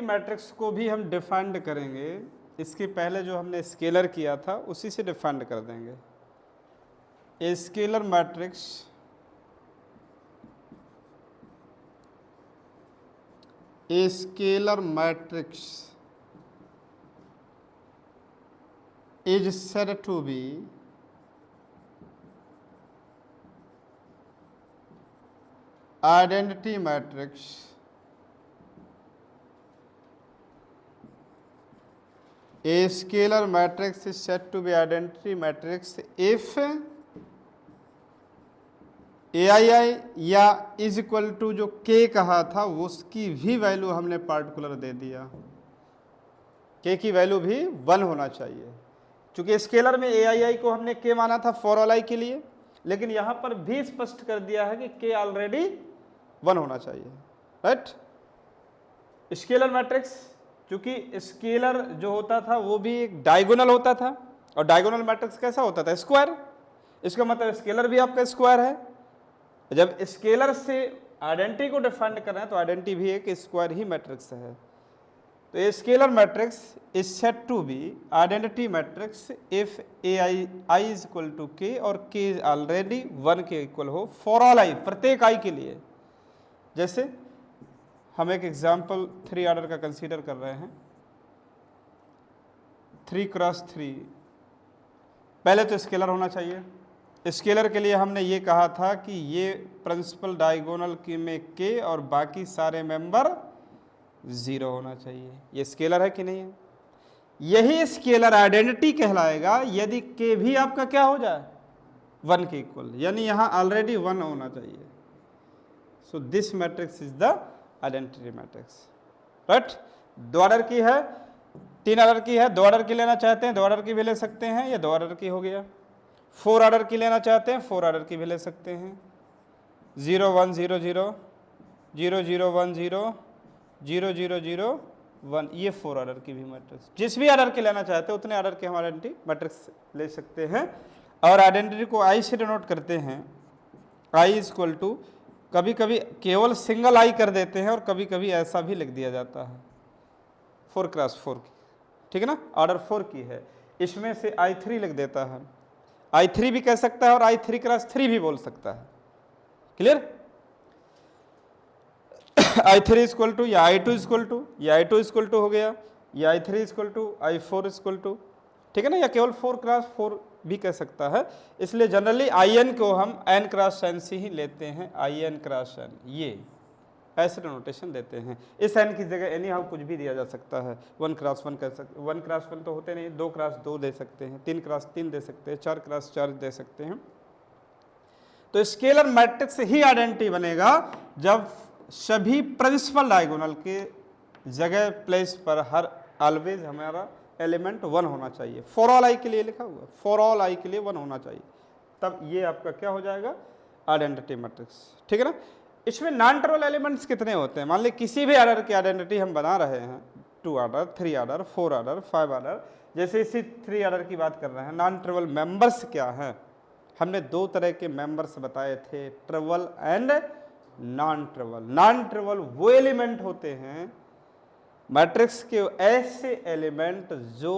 Matrix को भी हम डिफाइंड करेंगे, इसके पहले जो हमने स्केलर किया था उसी से डिफाइंड कर देंगे। A scalar matrix is said to be identity matrix A scalar matrix is said to be identity matrix if ai या इज इक्वल टू जो k कहा था उसकी भी वैल्यू हमने पार्टिकुलर दे दिया, k की वैल्यू भी 1 होना चाहिए। चूंकि स्केलर में ai को हमने k माना था फॉर ऑल i के लिए, लेकिन यहां पर भी स्पष्ट कर दिया है कि k ऑलरेडी 1 होना चाहिए, राइट। स्केलर मैट्रिक्स, चूंकि स्केलर जो होता था वो भी एक डायगोनल होता था, और डायगोनल मैट्रिक्स कैसा होता था? स्क्वायर। इसका मतलब स्केलर भी आपका स्क्वायर है। जब स्केलर से आइडेंटिटी को डिफाइन कर रहे हैं तो आइडेंटिटी भी एक स्क्वायर ही मैट्रिक्स है। तो ये scalar matrix is said to be identity matrix if ai is equal to k और k ऑलरेडी 1 के इक्वल हो फॉर ऑल i, प्रत्येक i के लिए। जैसे हम एक एग्जाम्पल 3 ऑर्डर का कंसीडर कर रहे हैं, 3x3। पहले तो स्केलर होना चाहिए। स्केलर के लिए हमने ये कहा था कि ये प्रिंसिपल डायगोनल की में k और बाकी सारे मेंबर 0 होना चाहिए। ये स्केलर है कि नहीं है? यही स्केलर आइडेंटिटी कहलाएगा यदि k भी आपका क्या हो जाए? 1 के इक्वल, यानी यहाँ ऑलरेडी 1 होना चाहिए। So this matrix is the identity matrix, right. 2 order की है, 3 ऑर्डर की है, 2 ऑर्डर की लेना चाहते हैं 2 ऑर्डर की भी ले सकते हैं, ये 2 ऑर्डर की हो गया। 4 ऑर्डर की लेना चाहते हैं 4 ऑर्डर की भी ले सकते हैं। 0 1 0 0 0 0 1 0 0 0 0 1, ये 4 ऑर्डर की भी मैट्रिक्स। जिस भी ऑर्डर के लेना चाहते हैं उतने ऑर्डर के हम आइडेंटिटी मैट्रिक्स ले सकते हैं। और आइडेंटिटी को आई से डिनोट करते हैं। आई इज इक्वल टू, कभी कभी केवल सिंगल आई कर देते हैं और कभी कभी ऐसा भी लिख दिया जाता है 4x4 की, ठीक है ना, ऑर्डर 4 की है, इसमें से I3 लिख देता है। I3 भी कह सकता है और I3x3 भी बोल सकता है, क्लियर। I3 इक्वल टू या I2 इक्वल टू, या I2 इक्वल टू हो गया, या I3 equal to I4 equal to, ठीक है ना, या केवल 4x4 भी कह सकता है। इसलिए जनरली IN को हम n×n से ही लेते हैं, IN×n, ये ऐसे नोटेशन देते हैं। इस n की जगह एनी हाउ कुछ भी दिया जा सकता है। 1×1 कह सकते, 1×1 तो होते नहीं, 2×2 दे सकते हैं, 3×3 दे सकते हैं, 4×4 दे सकते हैं। तो स्केलर मैट्रिक्स ही आइडेंटिटी बनेगा जब सभी प्रिंसिपल डायगोनल के जगह प्लेस पर हर ऑलवेज हमारा एलिमेंट 1 होना चाहिए। फॉर ऑल आई के लिए लिखा हुआ, फॉर ऑल आई के लिए 1 होना चाहिए, तब ये आपका क्या हो जाएगा? आइडेंटिटी मैट्रिक्स, ठीक है ना। इसमें नॉन ट्रिवियल एलिमेंट्स कितने होते हैं? मान ली किसी भी ऑर्डर की आइडेंटिटी हम बना रहे हैं, 2 ऑर्डर, 3 ऑर्डर, 4 ऑर्डर, 5 ऑर्डर, जैसे इसी 3 ऑर्डर की बात कर रहे हैं। नॉन ट्रिवियल मेंबर्स क्या हैं? हमने 2 तरह के मेंबर्स बताए थे, trivial and non trivial. Non trivial वो एलिमेंट होते हैं मैट्रिक्स के, ऐसे एलिमेंट जो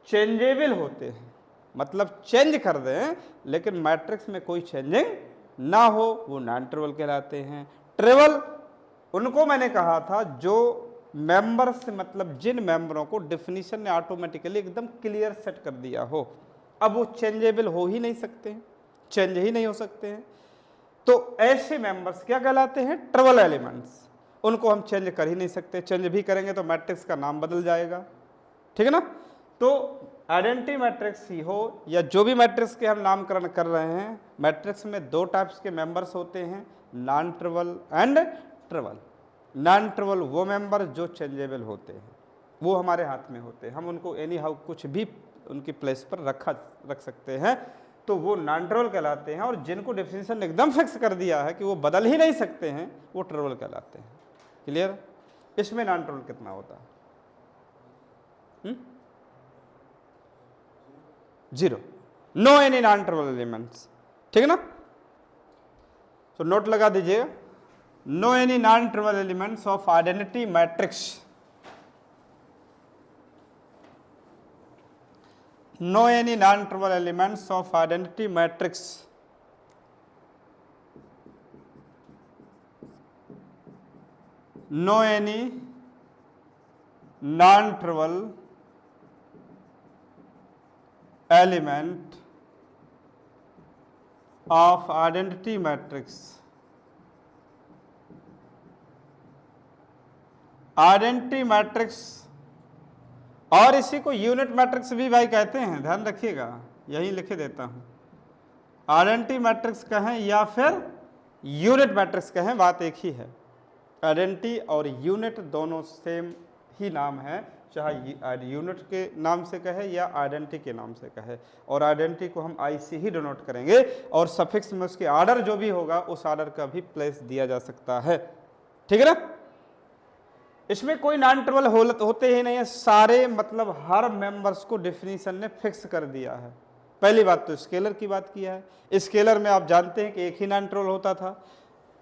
चेंजेबल होते हैं, मतलब चेंज कर दें लेकिन मैट्रिक्स में कोई चेंजिंग ना हो, वो नॉन ट्रिवियल कहलाते हैं। ट्रिवियल उनको मैंने कहा था जो मेंबर्स, मतलब जिन मेंबरों को डेफिनेशन ने ऑटोमेटिकली एकदम क्लियर सेट कर दिया हो, अब वो चेंजेबल हो ही नहीं सकते हैं, चेंज ही नहीं हो सकते हैं, तो ऐसे मेंबर्स क्या कहलाते हैं? Trivial elements. उनको हम चेंज कर ही नहीं सकते, चेंज भी करेंगे तो मैट्रिक्स का नाम बदल जाएगा, ठीक है ना। तो आइडेंटिटी मैट्रिक्स ही हो या जो भी मैट्रिक्स के हम नामकरण कर रहे हैं, मैट्रिक्स में 2 टाइप्स के मेंबर्स होते हैं, non trivial and trivial. Non trivial वो मेंबर जो चेंजेबल होते हैं, वो हमारे हाथ में होते हैं, हम उनको एनी हाउ कुछ भी उनकी प्लेस पर रख सकते हैं, तो वो नॉन ट्रिवियल कहलाते हैं। और जिनको डेफिनेशन ने एकदम फिक्स कर दिया है कि वो बदल ही नहीं सकते हैं, वो ट्रिवियल कहलाते हैं, क्लियर। इसमें नॉन ट्रिवियल कितना होता है? 0, no any non trivial elements, ठीक है ना। तो नोट लगा दीजिएगा, no any non trivial elements of identity matrix no any non trivial elements of identity matrix no any non trivial element of identity matrix identity matrix, और इसी को unit matrix भी भाई कहते हैं, ध्यान रखिएगा, यही लिखे देता हूं। आइडेंटिटी मैट्रिक्स कहें या फिर यूनिट मैट्रिक्स कहें, बात एक ही है। आइडेंटिटी और यूनिट दोनों सेम ही नाम है, चाहे यूनिट के नाम से कहे या आइडेंटिटी के नाम से कहे। और आइडेंटिटी को हम आई से ही डिनोट करेंगे, और सफिक्स में उसके ऑर्डर जो भी होगा उस ऑर्डर का भी प्लेस दिया जा सकता है, ठीक है ना। इसमें कोई नॉन ट्रिवल होते ही नहीं है, सारे मतलब हर मेंबर्स को डेफिनेशन ने फिक्स कर दिया है। पहली बात तो स्केलर की बात किया है। स्केलर में आप जानते हैं कि एक ही नॉन ट्रिवल होता था,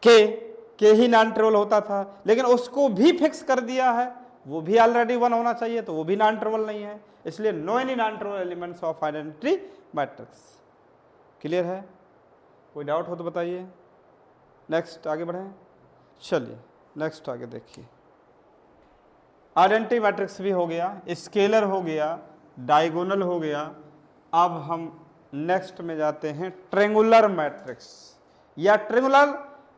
के ही नॉन ट्रिवल होता था, लेकिन उसको भी फिक्स कर दिया है, वो भी ऑलरेडी 1 होना चाहिए, तो वो भी नॉन ट्रिवल नहीं है। इसलिए no any non trivial elements of identity matrix. Clear है? कोई डाउट हो तो बताइए। नेक्स्ट आगे बढ़ें, चलिए नेक्स्ट आगे देखिए। आइडेंटिटी मैट्रिक्स भी हो गया, स्केलर हो गया, डायगोनल हो गया। अब हम नेक्स्ट में जाते हैं ट्रेंगुलर मैट्रिक्स। या ट्रेंगुलर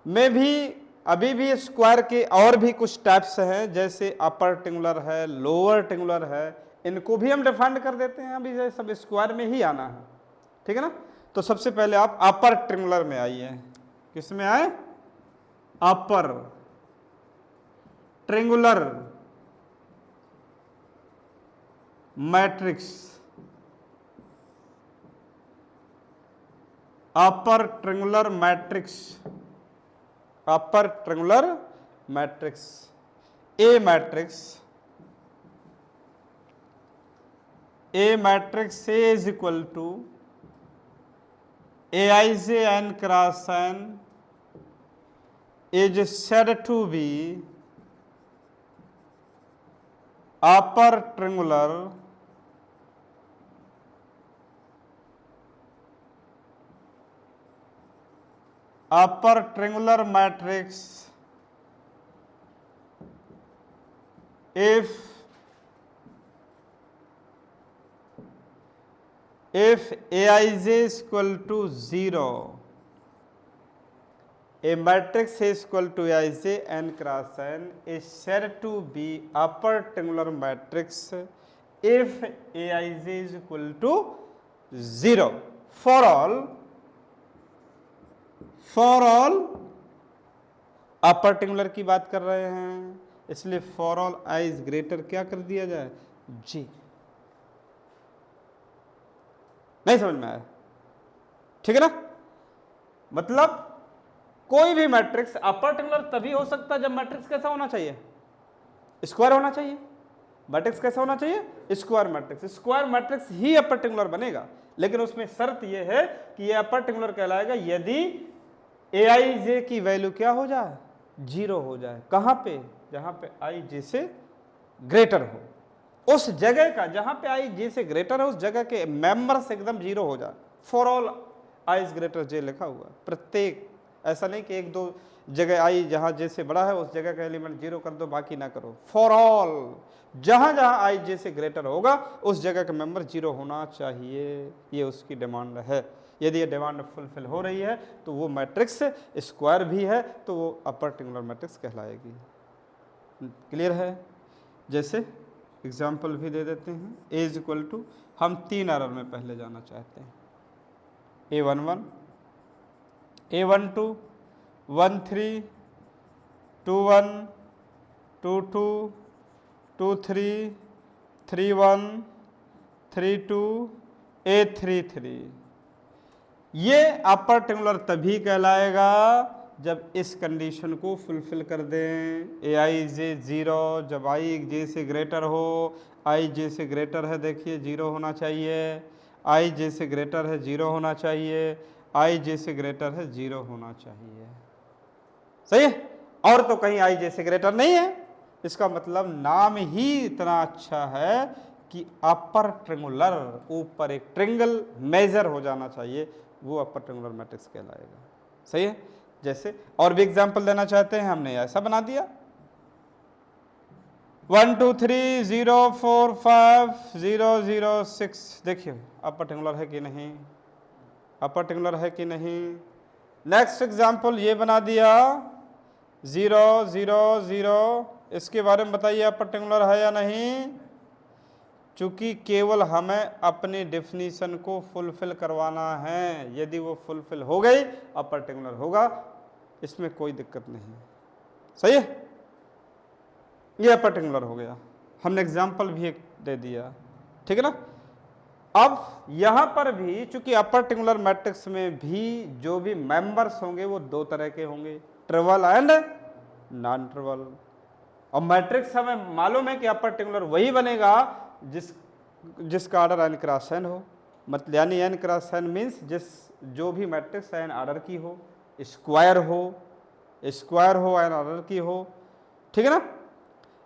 में भी अभी भी स्क्वायर के और भी कुछ टाइप्स हैं, जैसे अपर ट्रेंगुलर है, लोअर ट्रेंगुलर है, इनको भी हम डिफाइन कर देते हैं। अभी जैसे सब स्क्वायर में ही आना है, ठीक है ना। तो सबसे पहले आप अपर ट्रेंगुलर में आइए। किस में आए? Upper triangular matrix. Upper triangular matrix, upper triangular matrix, a matrix is equal to Aij n cross n is said to be upper triangular matrix if Aij is equal to 0, a matrix is equal to Aij n cross n is said to be upper triangular matrix if Aij is equal to 0 for all upper triangular की बात कर रहे हैं, इसलिए for all I is greater क्या कर दिया जाए? जी। नहीं समझ में आया? ठीक है ना। मतलब कोई भी मैट्रिक्स अपर ट्रेंगुलर तभी हो सकता है जब मैट्रिक्स कैसा होना चाहिए? स्क्वायर होना चाहिए। मैट्रिक्स कैसा होना चाहिए? Square matrix. स्क्वायर मैट्रिक्स ही अपर ट्रेंगुलर बनेगा, लेकिन उसमें शर्त यह है कि यह अपर ट्रेंगुलर कहलाएगा यदि Aij की वैल्यू क्या हो जाए? 0 हो जाए। कहां पे? जहां पे Ij से ग्रेटर हो, उस जगह का जहां पे Ij से ग्रेटर है उस जगह के मेंबर्स एकदम 0 हो जाए। For all I is greater J लिखा हुआ, प्रत्येक, ऐसा नहीं कि एक दो जगह I जहां J से बड़ा है उस जगह का एलिमेंट 0 कर दो बाकी ना करो। फॉर ऑल जहां जहां Ij से ग्रेटर होगा उस जगह का मेंबर 0 होना चाहिए, ये उसकी डिमांड है। यदि ये डिमांड फुलफिल हो रही है तो वो मैट्रिक्स स्क्वायर भी है, तो वो अपर ट्रेंगुलर मैट्रिक्स कहलाएगी। क्लियर है? जैसे एग्जाम्पल भी दे देते हैं। ए इज इक्वल टू, हम 3 एरर में पहले जाना चाहते हैं। A11, A12, 13, 21, 22, 23, 31, 32, A33। ये अपर ट्रेंगुलर तभी कहलाएगा जब इस कंडीशन को फुलफिल कर दें। Aij 0, जब Ij से ग्रेटर हो, Ij से ग्रेटर है देखिए 0 होना चाहिए, Ij से ग्रेटर है 0 होना चाहिए, Ij से ग्रेटर है 0 होना चाहिए। सही है? और तो कहीं Ij से ग्रेटर नहीं है। इसका मतलब नाम ही इतना अच्छा है कि अपर ट्रिंगुलर, ऊपर एक ट्रिंगल मेजर हो जाना चाहिए, वो अपर ट्रिंगुलर मैट्रिक्स कहलाएगा। सही है। जैसे और भी एग्जांपल देना चाहते हैं, हमने ऐसा बना दिया 1 2 3 0 4 5 0 0 6, देखिए अपर ट्रिंगुलर है कि नहीं, अपर ट्रिंगुलर है कि नहीं। नेक्स्ट एग्जांपल ये बना दिया 0 0 0, इसके बारे में बताइए अपर ट्रिंगुलर है या नहीं। चूंकि केवल हमें अपनी डेफिनीशन को फुलफिल करवाना है, यदि वो फुलफिल हो गई अपर ट्रिंगुलर होगा, इसमें कोई दिक्कत नहीं। सही है, ये अपर ट्रिंगुलर हो गया, हमने एग्जांपल भी एक दे दिया, ठीक है ना। अब यहां पर भी चूंकि अपर ट्रिंगुलर मैट्रिक्स में भी जो भी मेंबर्स होंगे वो दो तरह के होंगे, ट्रिवल एंड नॉन ट्रिवल। और मैट्रिक्स हमें मालूम है कि अपर ट्रिंगुलर वही बनेगा जिसका ऑर्डर n क्रॉस n हो, मतलब यानी n क्रॉस n मीन्स जो भी मैट्रिक्स n ऑर्डर की हो, स्क्वायर हो n ऑर्डर की हो, ठीक है ना।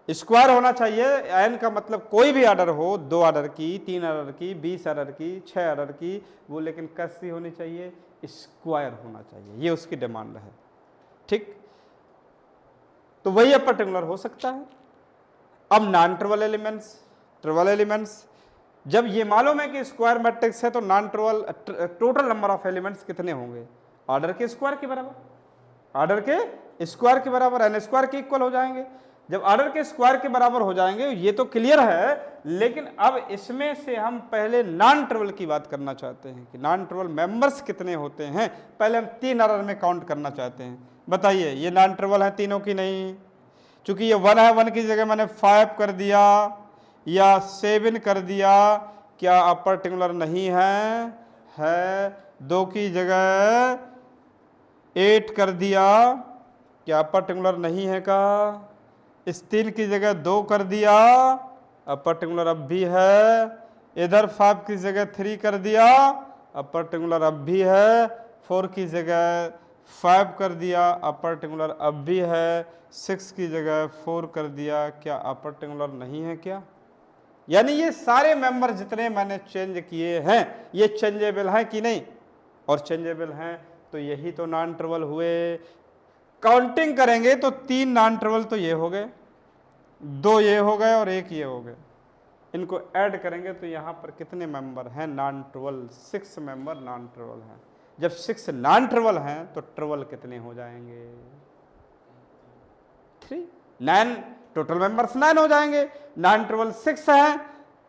स्क्वायर होना चाहिए, n का मतलब कोई भी ऑर्डर हो, 2 ऑर्डर की, 3 ऑर्डर की, 20 ऑर्डर की, 6 ऑर्डर की, वो लेकिन कैसी होनी चाहिए, स्क्वायर होना चाहिए, ये उसकी डिमांड है, ठीक। तो वही अपर ट्रिंगुलर हो सकता है। अब non trivial elements, trivial elements, जब ये मालूम है कि स्क्वायर मैट्रिक्स है तो non trivial total number of elements कितने होंगे, ऑर्डर के स्क्वायर के बराबर, ऑर्डर के स्क्वायर के बराबर, एन स्क्वायर के इक्वल हो जाएंगे। जब ऑर्डर के स्क्वायर के बराबर हो जाएंगे, ये तो क्लियर है, लेकिन अब इसमें से हम पहले नॉन ट्रिवल की बात करना चाहते हैं कि नॉन ट्रिवल मेंबर्स कितने होते हैं। पहले हम 3 ऑर्डर में काउंट करना चाहते हैं। बताइए ये नॉन ट्रिवल है तीनों की नहीं, चूंकि ये 1 है, 1 की जगह मैंने 5 कर दिया या 7 कर दिया, क्या अपर ट्रिंगुलर नहीं है 2 की जगह 8 कर दिया, क्या अपर ट्रिंगुलर नहीं है का। इस 3 की जगह 2 कर दिया, अपर ट्रिंगुलर अब भी है। इधर 5 की जगह 3 कर दिया, अपर ट्रिंगुलर अब भी है। 4 की जगह 5 कर दिया, अपर ट्रिंगुलर अब भी है। 6 की जगह 4 कर दिया, क्या अपर ट्रिंगुलर नहीं है क्या। यानी ये सारे मेंबर जितने मैंने चेंज किए हैं ये चेंजेबल हैं कि नहीं, और चेंजेबल हैं तो यही तो नॉन ट्रिवल हुए। काउंटिंग करेंगे तो 3 नॉन ट्रिवल तो ये हो गए, 2 ये हो गए और 1 ये हो गए। इनको ऐड करेंगे तो यहाँ पर कितने मेंबर हैं non trivial, 6 member non trivial हैं। जब 6 नॉन ट्रिवल हैं तो ट्रिवल कितने हो जाएंगे, 3, 9, टोटल मेंबर्स 9 हो जाएंगे। नॉन ट्रिवल 6 है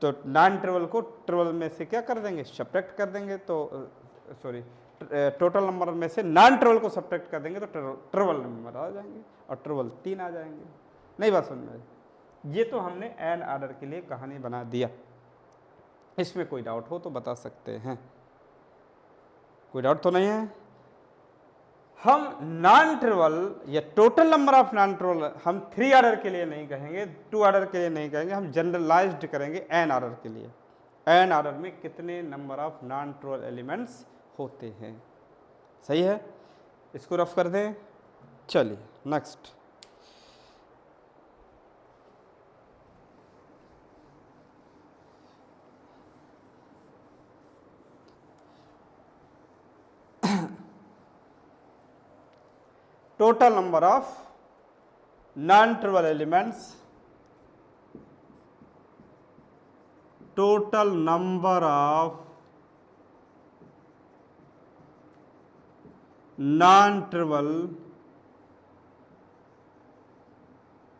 तो नॉन ट्रिवल को ट्रिवल में से क्या कर देंगे, सब्ट्रैक्ट कर देंगे, तो सॉरी टोटल नंबर में से नॉन ट्रिवल को सब्ट्रैक्ट कर देंगे तो ट्रिवल नंबर आ जाएंगे, और ट्रिवल 3 आ जाएंगे। नहीं बात समझ में, ये तो हमने एन ऑर्डर के लिए कहानी बना दिया। इसमें कोई डाउट हो तो बता सकते हैं, कोई डाउट तो नहीं है। हम नॉन ट्रिवल या total number of non trivial हम 3 ऑर्डर के लिए नहीं कहेंगे, 2 ऑर्डर के लिए नहीं कहेंगे, हम जनरलाइज्ड करेंगे एन ऑर्डर के लिए। एन ऑर्डर में कितने number of non trivial elements होते हैं। सही है, इसको रफ कर दें। चलिए next, total number of non-trivial elements, total number of non-trivial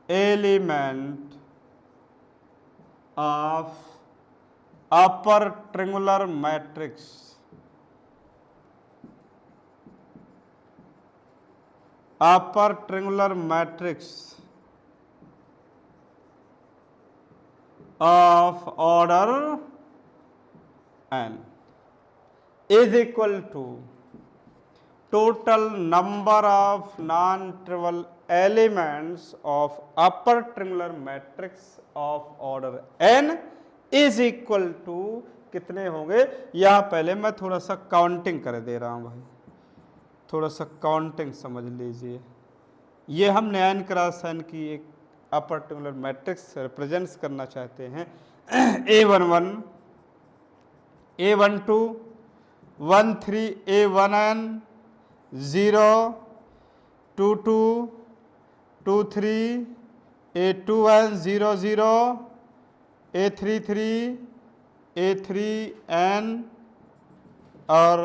element of upper triangular matrix, upper triangular matrix of order n is equal to total number of non-trivial elements of upper triangular matrix of order n is equal to कितने होंगे। यहाँ पहले मैं थोड़ा सा counting कर दे रहा हूँ भाई, थोड़ा सा काउंटिंग समझ लीजिए। ये हम n क्रॉस n की एक अपर ट्रिंगुलर मैट्रिक्स रिप्रेजेंट्स करना चाहते हैं। A11, A12, 13, A1n, 0, 22, 23, A2n, 0, 0, A33, A3n और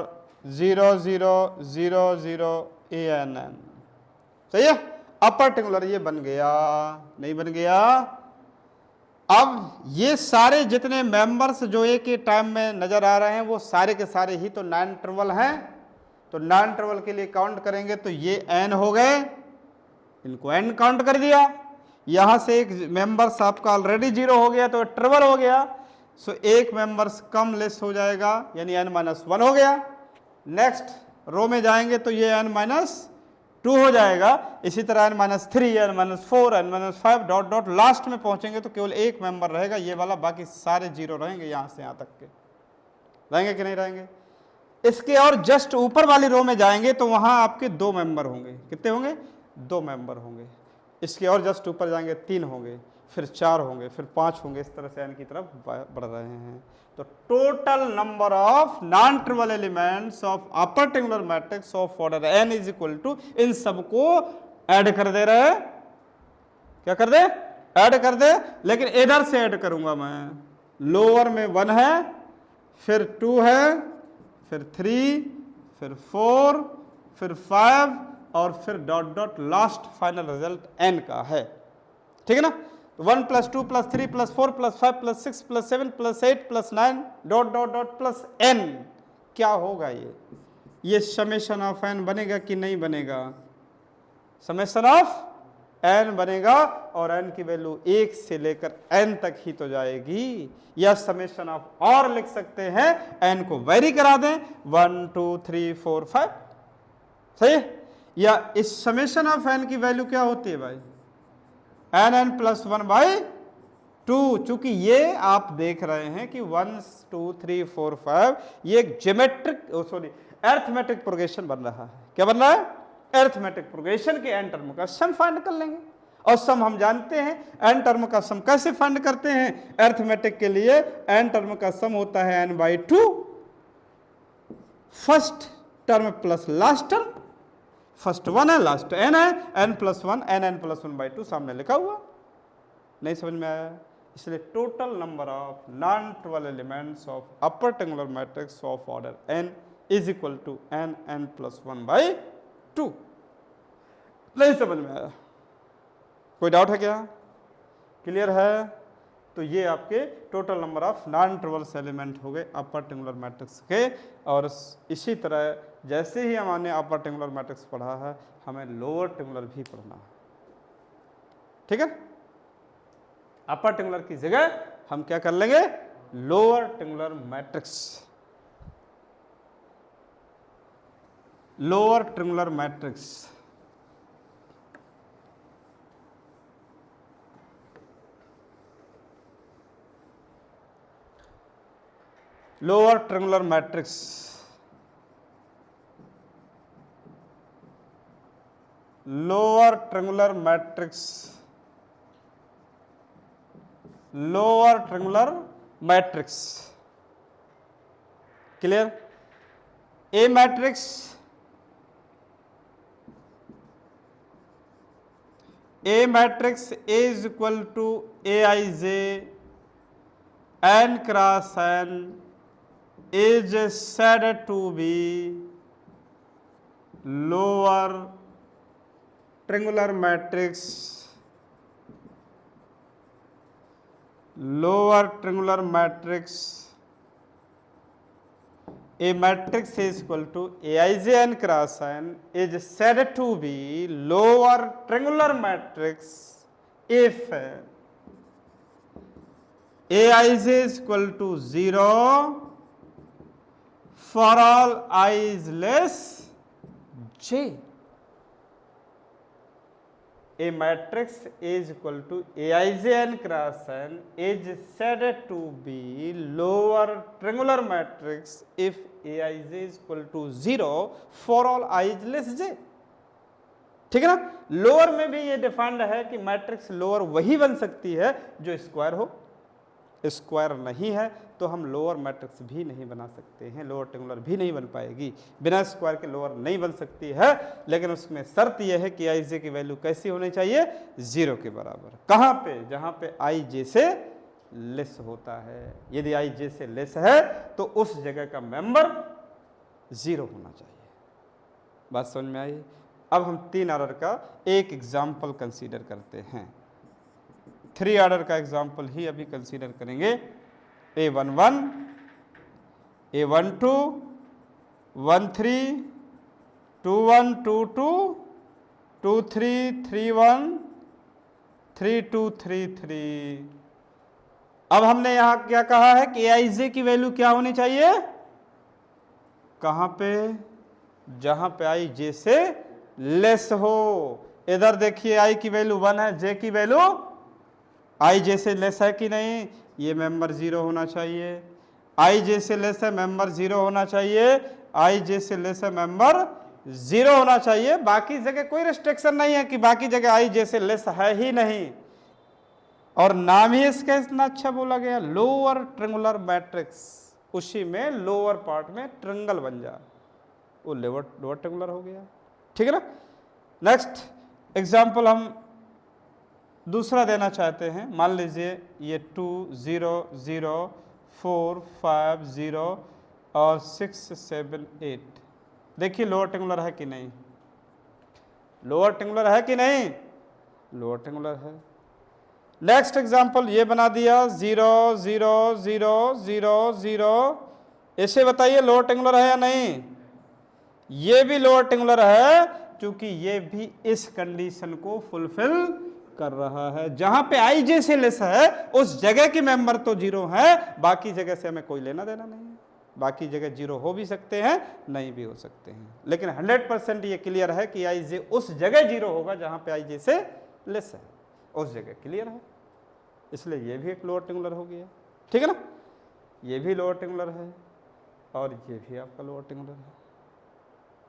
0, 0, 0, 0, ANN। सही है, अपर ट्रिंगुलर ये बन गया, नहीं बन गया। अब ये सारे जितने मेंबर्स जो एक ही टाइम में नजर आ रहे हैं वो सारे के सारे ही तो नॉन ट्रिवल हैं, तो नॉन ट्रिवल के लिए काउंट करेंगे तो ये n हो गए, इनको n काउंट कर दिया। यहां से एक मेंबर्स आपका ऑलरेडी 0 हो गया तो ट्रिवल हो गया, सो एक मेंबर्स कम लेस हो जाएगा यानी n-1 हो गया। नेक्स्ट रो में जाएंगे तो ये n-2 हो जाएगा, इसी तरह n-3, n-4, n-5 dot dot last में पहुंचेंगे तो केवल एक मेंबर रहेगा ये वाला, बाकी सारे 0 रहेंगे यहां से यहां तक के। रहेंगे कि नहीं रहेंगे? इसके और जस्ट ऊपर वाली रो में जाएंगे तो वहां आपके 2 मेंबर होंगे। कितने होंगे? 2 मेंबर होंगे। इसके और जस्ट ऊपर जाएंगे 3 होंगे, फिर 4 होंगे, फिर 5 होंगे, इस तरह से n की तरफ बढ़ रहे हैं। तो total number of non trivial elements of upper triangular matrix of order n is equal to, इन सबको ऐड कर दे रहे हैं। क्या कर दे? ऐड कर दे, लेकिन इधर से ऐड करूंगा मैं। लोअर में 1 है, फिर 2 है, फिर 3, फिर 4, फिर 5 और फिर dot dot last final result n का है। ठीक है ना? 1 + 2 + 3 + 4 + 5 + 6 + 7 + 8 + 9 dot dot dot plus n क्या होगा? ये समेशन ऑफ n बनेगा कि नहीं बनेगा? समेशन ऑफ n बनेगा और n की वैल्यू 1 से लेकर n तक ही तो जाएगी। या समेशन ऑफ और लिख सकते हैं, n को वेरी करा दें 1 2 3 4 5। सही है? या इस समेशन ऑफ n की वैल्यू क्या होती है भाई? n + 1/2। चूंकि ये आप देख रहे हैं कि 1 2 3 4 5 ये एक ज्योमेट्रिक अरिथमेटिक प्रोग्रेशन बन रहा है। क्या बन रहा है? अरिथमेटिक प्रोग्रेशन के n टर्म का सम फाइंड कर लेंगे। और सम हम जानते हैं, n टर्म का सम कैसे फाइंड करते हैं? अरिथमेटिक के लिए n टर्म का सम होता है n/2, first term plus last term. First 1 है, लास्ट n है, n + 1 n + 1/2 सामने लिखा हुआ। नहीं समझ में आया? इसलिए total number of non trivial elements of upper triangular matrix of order n is equal to n + 1/2। नहीं समझ में आया? कोई डाउट है क्या? क्लियर है? तो ये आपके total number of non trivial element हो गए अपर ट्रिंगुलर मैट्रिक्स के। और इसी तरह जैसे ही हमने अपर ट्रिंगुलर मैट्रिक्स पढ़ा है, हमें लोअर ट्रिंगुलर भी पढ़ना है। ठीक है? अपर ट्रिंगुलर की जगह हम क्या कर लेंगे? Lower triangular matrix. Lower triangular matrix lower triangular matrix lower triangular matrix lower triangular matrix. Clear? A matrix is equal to Aij n × n is said to be lower triangular matrix a matrix is equal to Aij n × n is said to be lower triangular matrix if Aij is equal to 0 for all I is less j. A matrix is equal to Aij n × n is said to be lower triangular matrix if Aij is equal to 0 for all I is less j. ठीक है ना? Lower में भी ये defined है कि matrix lower वही बन सकती है जो स्क्वायर हो। स्क्वायर नहीं है तो हम लोअर मैट्रिक्स भी नहीं बना सकते हैं, लोअर ट्रायंगुलर भी नहीं बन पाएगी, बिना स्क्वायर के लोअर नहीं बन सकती है। लेकिन उसमें शर्त यह है कि आई जे की वैल्यू कैसी होनी चाहिए, 0 के बराबर। कहाँ पे, जहाँ पे आई जे से लेस होता है। यदि आई जे से लेस है तो उस जगह का मेंबर 0 होना चाहिए। बात समझ में आई। अब हम 3 ऑर्डर का एक एग्जाम्पल कंसीडर करते हैं। 3 ऑर्डर का एग्जाम्पल ही अभी कंसीडर करेंगे। A11, A12, 13, 21, 22, 23, 31, 32, 33। अब हमने यहां क्या कहा है कि आई जे की वैल्यू क्या होनी चाहिए, कहां पे, जहां पे आई जे से लेस हो। इधर देखिए आई की वैल्यू 1 है, जे की वैल्यू आई जे से लेस है कि नहीं, ये मेंबर 0 होना चाहिए। आई जे से लेस है, मेंबर 0 होना चाहिए। आई जे से लेस है, मेंबर 0 होना चाहिए। बाकी जगह कोई रिस्ट्रिक्शन नहीं है कि बाकी जगह आई जे से लेस है ही नहीं। और नाम ही इसका इतना अच्छा बोला गया, लोअर ट्रायंगुलर मैट्रिक्स, उसी में लोअर पार्ट में ट्रायंगल बन जा, वो लोअर ट्रायंगुलर हो गया। ठीक है ना। नेक्स्ट एग्जाम्पल हम दूसरा देना चाहते हैं। मान लीजिए ये 2 0 0 4 5 0 और 6 7 8। देखिए लोअर ट्रायंगुलर है कि नहीं, लोअर ट्रायंगुलर है कि नहीं, लोअर ट्रायंगुलर है। नेक्स्ट एग्जाम्पल ये बना दिया 0 0 0 0 0। ऐसे बताइए लोअर ट्रायंगुलर है या नहीं, ये भी लोअर ट्रायंगुलर है क्योंकि ये भी इस कंडीशन को फुलफिल कर रहा है। जहां पे आई जे से लेस है उस जगह के मेंबर तो 0 है, बाकी जगह से हमें कोई लेना देना नहीं है। बाकी जगह 0 हो भी सकते हैं, नहीं भी हो सकते हैं, लेकिन 100% ये क्लियर है कि आई जे उस जगह 0 होगा जहां पे आई जे से लेस है, उस जगह क्लियर है। इसलिए ये भी एक लोअर ट्रायंगुलर हो गया। ठीक है ना, ये भी लोअर ट्रायंगुलर है और ये भी आपका लोअर ट्रायंगुलर है।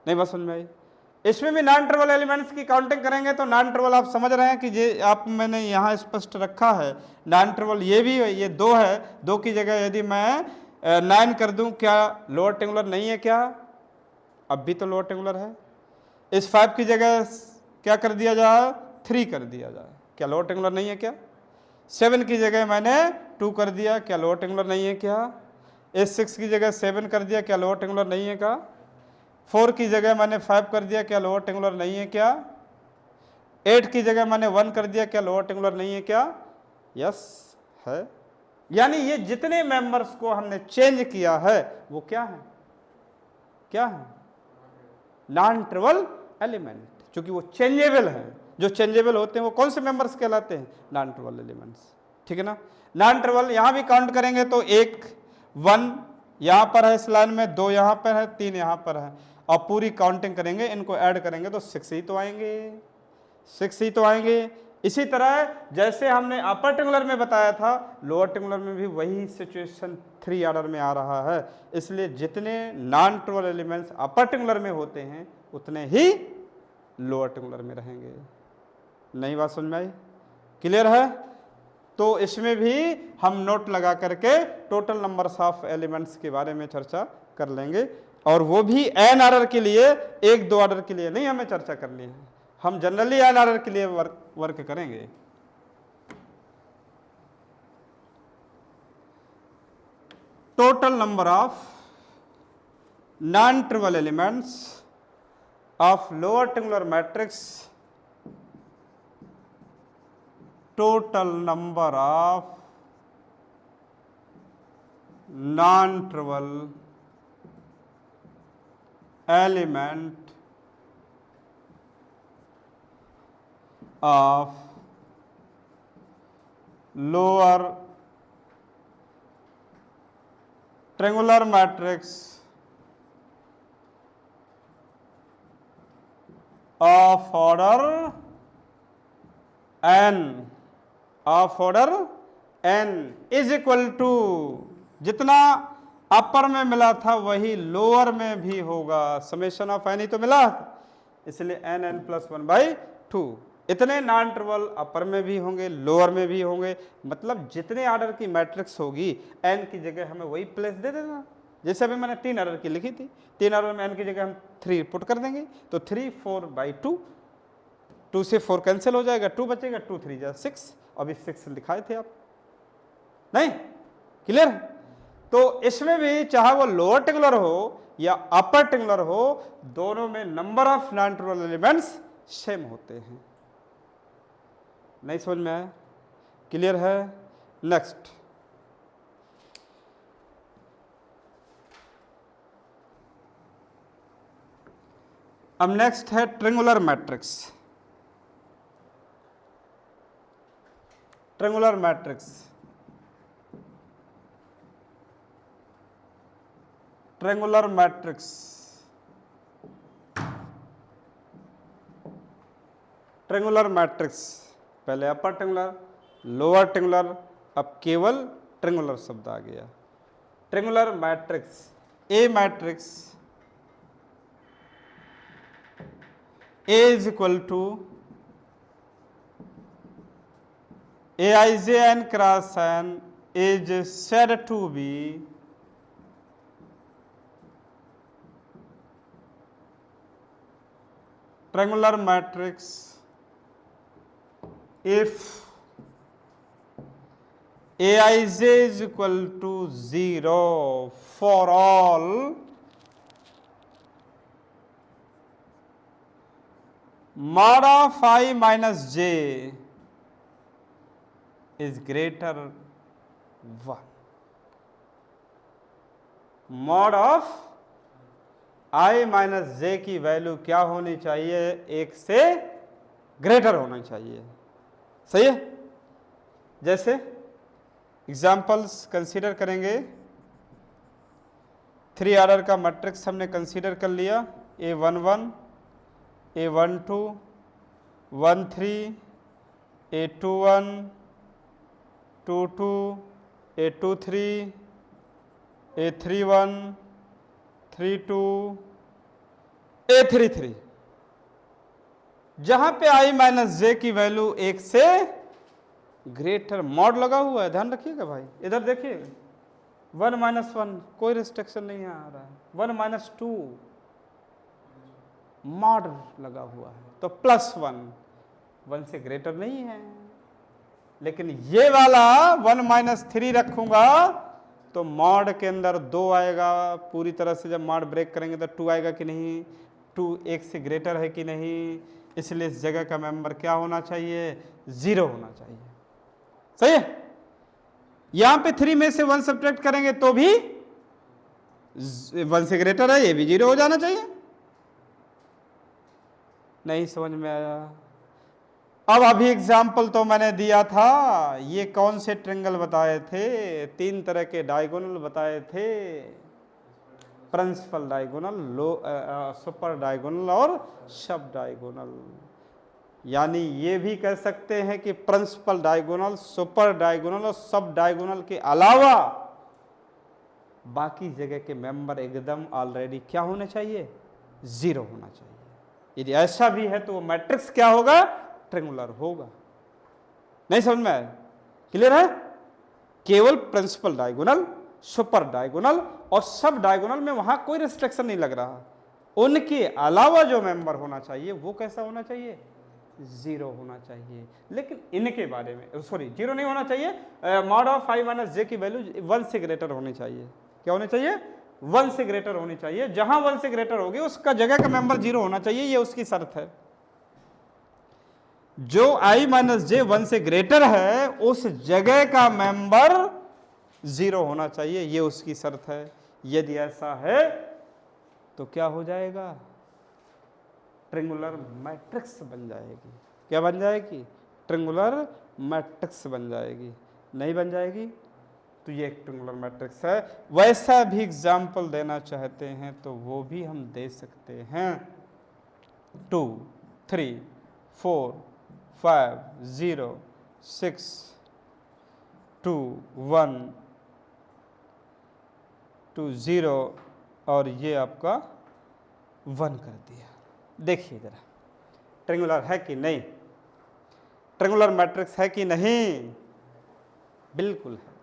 नहीं बात समझ में आई। इसमें भी नॉन ट्रिवल एलिमेंट्स की काउंटिंग करेंगे तो नॉन ट्रिवल आप समझ रहे हैं कि ये आप मैंने यहाँ स्पष्ट रखा है। नॉन ट्रिवल ये भी ये 2 है, 2 की जगह यदि मैं 9 कर दूं, क्या लोअर ट्रायंगुलर नहीं है क्या, अब भी तो लोअर ट्रायंगुलर है। इस 5 की जगह क्या कर दिया जाए, 3 कर दिया जाए, क्या लोअर ट्रायंगुलर नहीं है क्या। 7 की जगह मैंने 2 कर दिया, क्या लोअर ट्रायंगुलर नहीं है क्या। इस 6 की जगह 7 कर दिया, क्या लोअर ट्रायंगुलर नहीं है क्या। 4 की जगह मैंने 5 कर दिया, क्या लोअर ट्रायंगुलर नहीं है क्या। 8 की जगह मैंने 1 कर दिया, क्या लोअर ट्रायंगुलर नहीं है क्या। यस है। यानी ये जितने मेंबर्स को हमने चेंज किया है वो क्या है, क्या है, नॉन ट्रिवल एलिमेंट, क्योंकि वो चेंजेबल है। जो चेंजेबल होते हैं वो कौन से मेंबर्स कहलाते हैं, नॉन ट्रिवल एलिमेंट्स। ठीक है ना। नॉन ट्रिवल यहां भी काउंट करेंगे तो 1 1 यहां पर है इस लाइन में, 2 यहां पर है, 3 यहां पर है, और पूरी काउंटिंग करेंगे, इनको ऐड करेंगे तो 6 ही तो आएंगे, 6 ही तो आएंगे। इसी तरह जैसे हमने अपर ट्रायंगुलर में बताया था, लोअर ट्रायंगुलर में भी वही सिचुएशन 3 ऑर्डर में आ रहा है। इसलिए जितने non trivial elements upper triangular में होते हैं उतने ही लोअर ट्रायंगुलर में रहेंगे। नई बात समझ में आई, क्लियर है। तो इसमें भी हम नोट लगा करके टोटल नंबर्स ऑफ एलिमेंट्स के बारे में चर्चा कर लेंगे, और वो भी एन ऑर्डर के लिए, 1 2 ऑर्डर के लिए नहीं हमें चर्चा करनी है, हम जनरली एन ऑर्डर के लिए वर्क करेंगे। Total number of non trivial elements of lower triangular matrix, total number of non-trivial element of lower triangular matrix of order n, of order n is equal to, जितना upper में मिला था वही lower में भी होगा, summation of n ही तो मिला, इसलिए n n+1/2। इतने नॉन ट्रिवल अपर में भी होंगे, लोअर में भी होंगे, मतलब जितने ऑर्डर की मैट्रिक्स होगी एन की जगह हमें वही प्लेस दे देना। जैसे अभी मैंने 3 ऑर्डर की लिखी थी, 3 ऑर्डर में एन की जगह हम 3 पुट कर देंगे, तो 3 4/2, 2 से 4 कैंसिल हो जाएगा, 2 बचेगा, 2 3 जा 6, अभी 6 लिखाए थे आप, नहीं क्लियर। तो इसमें भी चाहे वो लोअर टेंगुलर हो या अपर टेंगुलर हो, दोनों में number of non trivial elements same होते हैं। नहीं समझ में आया? क्लियर है? नेक्स्ट, अब नेक्स्ट है ट्रिंगुलर मैट्रिक्स। ट्रिंगुलर मैट्रिक्स, ट्रिंगुलर मैट्रिक्स, ट्रिंगुलर मैट्रिक्स, पहले अपर ट्रिंगुलर, लोअर ट्रिंगुलर, अब केवल ट्रिंगुलर शब्द आ गया। Triangular matrix, a matrix A is equal to Aij n cross n is said to be triangular matrix if Aij is equal to 0 for all mod of I minus j is greater 1। mod of I minus जे की value क्या होनी चाहिए? 1 से greater होना चाहिए। सही है? जैसे एग्जाम्पल्स कंसीडर करेंगे, 3 ऑर्डर का मैट्रिक्स हमने कंसीडर कर लिया, A11, A12, 13, A21, 22, A23, A31, 32, A33, जहां पे I माइनस जे की वैल्यू 1 से ग्रेटर, मॉड लगा हुआ है, ध्यान रखिएगा भाई। इधर देखिए 1 - 1 कोई रिस्ट्रिक्शन नहीं आ रहा है, 1 - 2 मॉड लगा हुआ है, तो +1, 1 से ग्रेटर नहीं है। लेकिन ये वाला 1 - 3 रखूंगा तो मॉड के अंदर 2 आएगा, पूरी तरह से जब मॉड ब्रेक करेंगे तो 2 आएगा कि नहीं, 2 1 से ग्रेटर है कि नहीं, इसलिए इस जगह का मेंबर क्या होना चाहिए? 0 होना चाहिए। सही है? यहां पे 3 में से 1 सब्ट्रैक्ट करेंगे तो भी 1 से ग्रेटर है, ये भी 0 हो जाना चाहिए। नहीं समझ में आया? अब अभी एग्जाम्पल तो मैंने दिया था, ये कौन से ट्रिंगल बताए थे? 3 तरह के डायगोनल बताए थे, प्रिंसिपल डायगोनल, सुपर डायगोनल और सब डायगोनल। यानी ये भी कह सकते हैं कि प्रिंसिपल डायगोनल, सुपर डायगोनल और सब डायगोनल के अलावा बाकी जगह के मेंबर एकदम ऑलरेडी क्या होने चाहिए? 0 होना चाहिए। यदि ऐसा भी है तो वो मैट्रिक्स क्या होगा? ट्रिंगुलर होगा। नहीं समझ में आया? क्लियर है? केवल प्रिंसिपल डायगोनल, सुपर डायगोनल और सब डायगोनल में वहां कोई रिस्ट्रिक्शन नहीं लग रहा, उनके अलावा जो मेंबर होना चाहिए वो कैसा होना चाहिए? 0 होना चाहिए। लेकिन इनके बारे में सॉरी 0 नहीं होना चाहिए, मॉड ऑफ I माइनस जे की वैल्यू 1 से ग्रेटर होनी चाहिए। क्या होनी चाहिए? 1 से ग्रेटर होनी चाहिए। जहां 1 से ग्रेटर होगी उसका जगह का मेंबर 0 होना चाहिए, ये उसकी शर्त है। जो I माइनस जे 1 से ग्रेटर है उस जगह का मेंबर 0 होना चाहिए, ये उसकी शर्त है। यदि ऐसा है तो क्या हो जाएगा? ट्रिंगुलर मैट्रिक्स बन जाएगी। क्या बन जाएगी? ट्रिंगुलर मैट्रिक्स बन जाएगी। नहीं बन जाएगी तो ये एक ट्रिंगुलर मैट्रिक्स है। वैसा भी एग्जाम्पल देना चाहते हैं तो वो भी हम दे सकते हैं। 2, 3, 4, 5, 0, 6, 2, 1, 2, 0 और ये आपका 1 कर दिया। देखिए जरा ट्रिंगुलर है कि नहीं। ट्रायंगुलर मैट्रिक्स है कि नहीं? बिल्कुल है,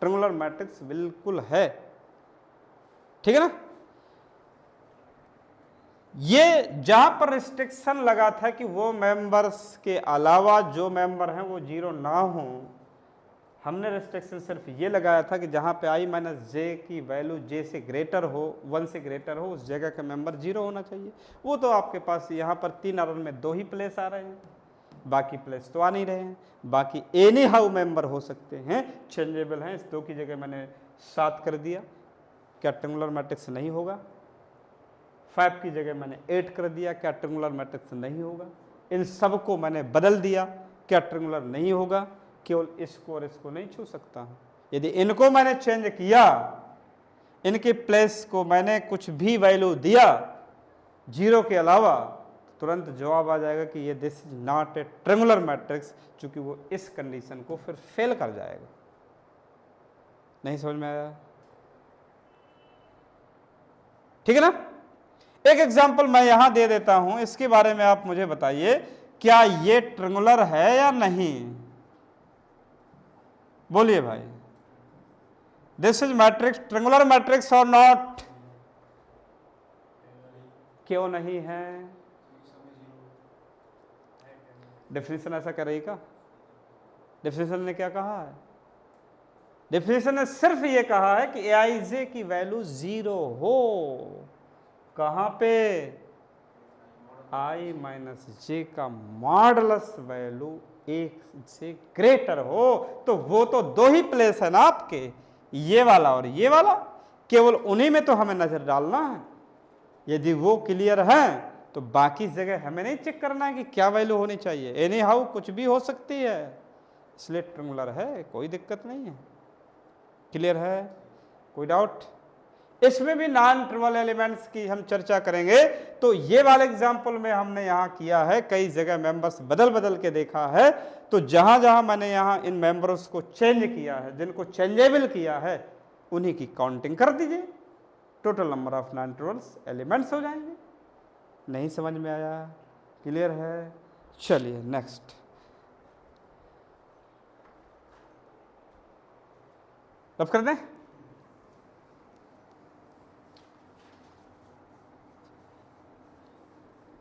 ट्रायंगुलर मैट्रिक्स बिल्कुल है, ठीक है ना। ये जहां पर रिस्ट्रिक्शन लगा था कि वो मेंबर्स के अलावा जो मेंबर हैं वो जीरो ना हो, हमने रिस्ट्रिक्शन सिर्फ ये लगाया था कि जहां पे i माइनस जे की वैल्यू j से ग्रेटर हो, 1 से ग्रेटर हो, उस जगह का मेंबर जीरो होना चाहिए। वो तो आपके पास यहाँ पर 3 अर्र में 2 ही प्लेस आ रहे हैं, बाकी प्लेस तो आ नहीं रहे हैं। बाकी एनी हाउ मेंबर हो सकते हैं, चेंजेबल हैं। इस 2 की जगह मैंने 7 कर दिया, क्या ट्रायंगुलर मैट्रिक्स नहीं होगा? 5 की जगह मैंने 8 कर दिया, क्या ट्रायंगुलर मैट्रिक्स नहीं होगा? इन सब को मैंने बदल दिया, क्या ट्रायंगुलर नहीं होगा? केवल इसको और इसको नहीं छू सकता हूं। यदि इनको मैंने चेंज किया, इनके प्लेस को मैंने कुछ भी वैल्यू दिया जीरो के अलावा, तुरंत जवाब आ जाएगा कि ये this is not a triangular matrix, क्योंकि वो इस कंडीशन को फिर फेल कर जाएगा। नहीं समझ में आया? ठीक है ना। एक एग्जांपल मैं यहां दे देता हूं, इसके बारे में आप मुझे बताइए, क्या ये ट्रायंगुलर है या नहीं? बोलिए भाई, this is matrix triangular matrix और नॉट? क्यों नहीं है? डेफिनेशन ऐसा कह रही का? डेफिनेशन ने क्या कहा है? डेफिनेशन ने सिर्फ ये कहा है कि aij की वैल्यू जीरो हो। कहां पे? i माइनस जे का मॉडुलस वैल्यू 1 से ग्रेटर हो। तो वो तो 2 ही प्लेस है ना आपके, ये वाला और ये वाला, केवल उन्हीं में तो हमें नजर डालना है। यदि वो क्लियर है तो बाकी जगह हमें नहीं चेक करना है कि क्या वैल्यू होनी चाहिए। एनी हाउ कुछ भी हो सकती है, इसलिए ट्रायंगुलर है, कोई दिक्कत नहीं है। क्लियर है? कोई डाउट? इसमें भी नॉन ट्रिवल एलिमेंट्स की हम चर्चा करेंगे। तो ये वाले एग्जाम्पल में हमने यहाँ किया है, कई जगह मेंबर्स बदल बदल के देखा है। तो जहां जहां मैंने यहाँ इन मेंबर्स को चेंज किया है, जिनको चेंजेबल किया है, उन्हीं की काउंटिंग कर दीजिए, total number of non trivials elements हो जाएंगे। नहीं समझ में आया? क्लियर है? चलिए नेक्स्ट। अब कर दें।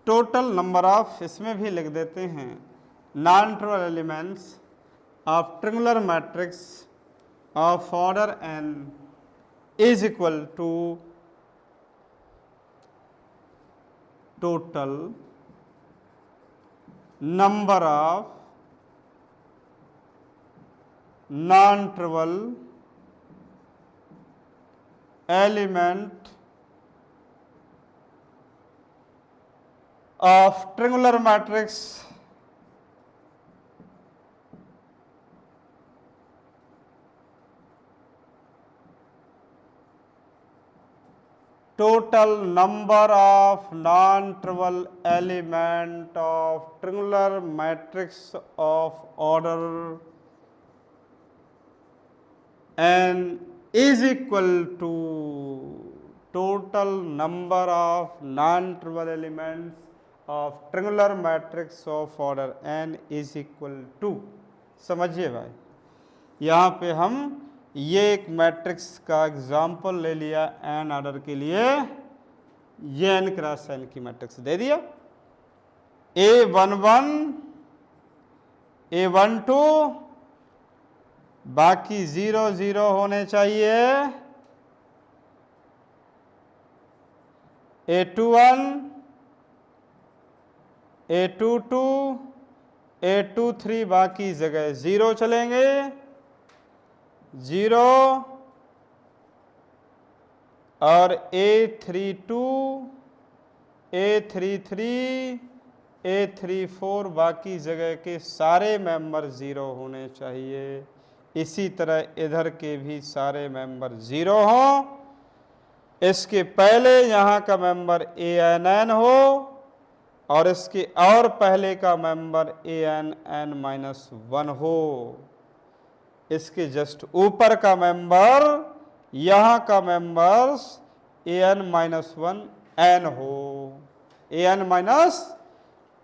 टोटल नंबर ऑफ, इसमें भी लिख देते हैं, non trivial elements of triangular matrix of order n is equal to total number of non trivial element of triangular matrix total number of non-trivial element of triangular matrix of order n is equal to total number of non-trivial elements of triangular matrix of order n is equal to। समझिए भाई, यहाँ पे हम ये एक matrix का example ले लिया n ऑर्डर के लिए, ये n क्रॉस n की मैट्रिक्स दे दिया, A11 A12 बाकी 0 0 होने चाहिए, A21 A22 A23 बाकी जगह 0 चलेंगे, 0 और A32 A33 A34 बाकी जगह के सारे मेंबर 0 होने चाहिए। इसी तरह इधर के भी सारे मेंबर 0 हों। इसके पहले यहाँ का मेंबर ANN हो और इसके और पहले का मेंबर ANN-1 हो। इसके जस्ट ऊपर का मेंबर, यहाँ का मेंबर्स AN-1 N हो, AN-1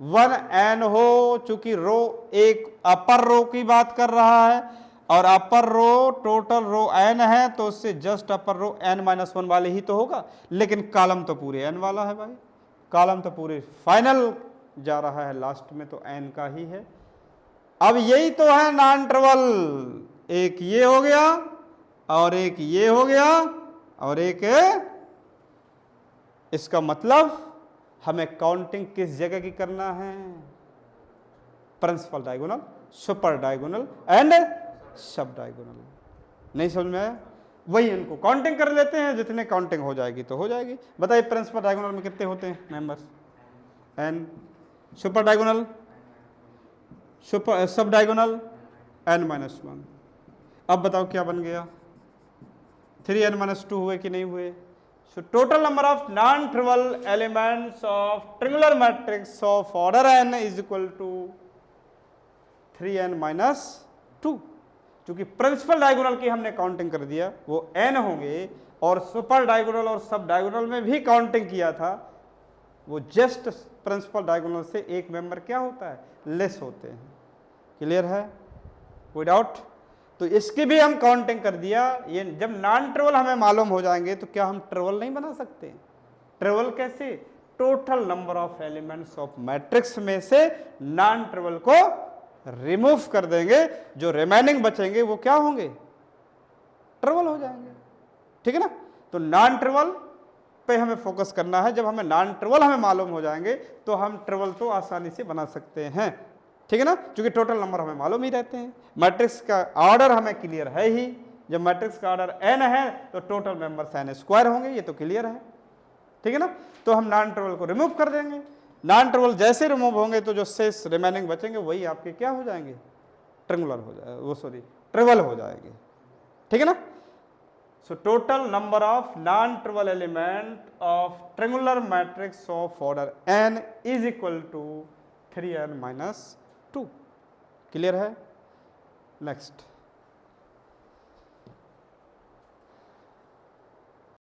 1n हो, चूंकि रो एक अपर रो की बात कर रहा है और अपर रो टोटल रो n है तो उससे जस्ट अपर रो n-1 वाले ही तो होगा, लेकिन कॉलम तो पूरे n वाला है भाई, कॉलम तो पूरे फाइनल जा रहा है, लास्ट में तो n का ही है। अब यही तो है नॉन ट्रिवल, एक ये हो गया और एक ये हो गया और एक इसका मतलब हमें काउंटिंग किस जगह की करना है, principal diagonal, super diagonal and sub diagonal. नहीं समझ में आया? वही इनको काउंटिंग कर लेते हैं, जितने काउंटिंग हो जाएगी तो हो जाएगी। बताइए प्रिंसिपल डायगोनल में कितने होते हैं members, N, super diagonal, super sub diagonal n-1। अब बताओ क्या बन गया, 3n-2 हुए कि नहीं हुए? So total number of non-trivial elements of triangular matrix of order n is equal to 3n-2। क्योंकि प्रिंसिपल डायगोनल की हमने काउंटिंग कर दिया, वो n होंगे, और सुपर डायगोनल और सब डायगोनल में भी काउंटिंग किया था, वो जस्ट प्रिंसिपल डायगोनल से एक मेंबर क्या होता है, लेस होते हैं। क्लियर है? कोई डाउट? तो इसकी भी हम काउंटिंग कर दिया। ये जब नॉन ट्रिवल हमें मालूम हो जाएंगे तो क्या हम ट्रिवल नहीं बना सकते? ट्रिवल कैसे? Total number of elements of matrix में से नॉन ट्रिवल को रिमूव कर देंगे, जो रिमेनिंग बचेंगे वो क्या होंगे, ट्रिवल हो जाएंगे। ठीक है ना? तो नॉन ट्रिवल पे हमें फोकस करना है। जब हमें नॉन ट्रिवल हमें मालूम हो जाएंगे तो हम ट्रिवल तो आसानी से बना सकते हैं। ठीक है ना? क्योंकि टोटल नंबर हमें मालूम ही रहते हैं, मैट्रिक्स का ऑर्डर हमें क्लियर है ही। जब मैट्रिक्स का ऑर्डर n है तो टोटल मेंबर्स n² होंगे, ये तो क्लियर है। ठीक है ना? तो हम नॉन ट्रिवल को रिमूव कर देंगे। नॉन ट्रिवल जैसे रिमूव होंगे तो जो शेष रिमेनिंग बचेंगे वही आपके क्या हो जाएंगे, ट्रिंगुलर हो जाए, वो सॉरी ट्रिवल हो जाएंगे। ठीक है ना? So total number of non-trivial element of triangular matrix of order n is equal to 3n-2। Clear है? नेक्स्ट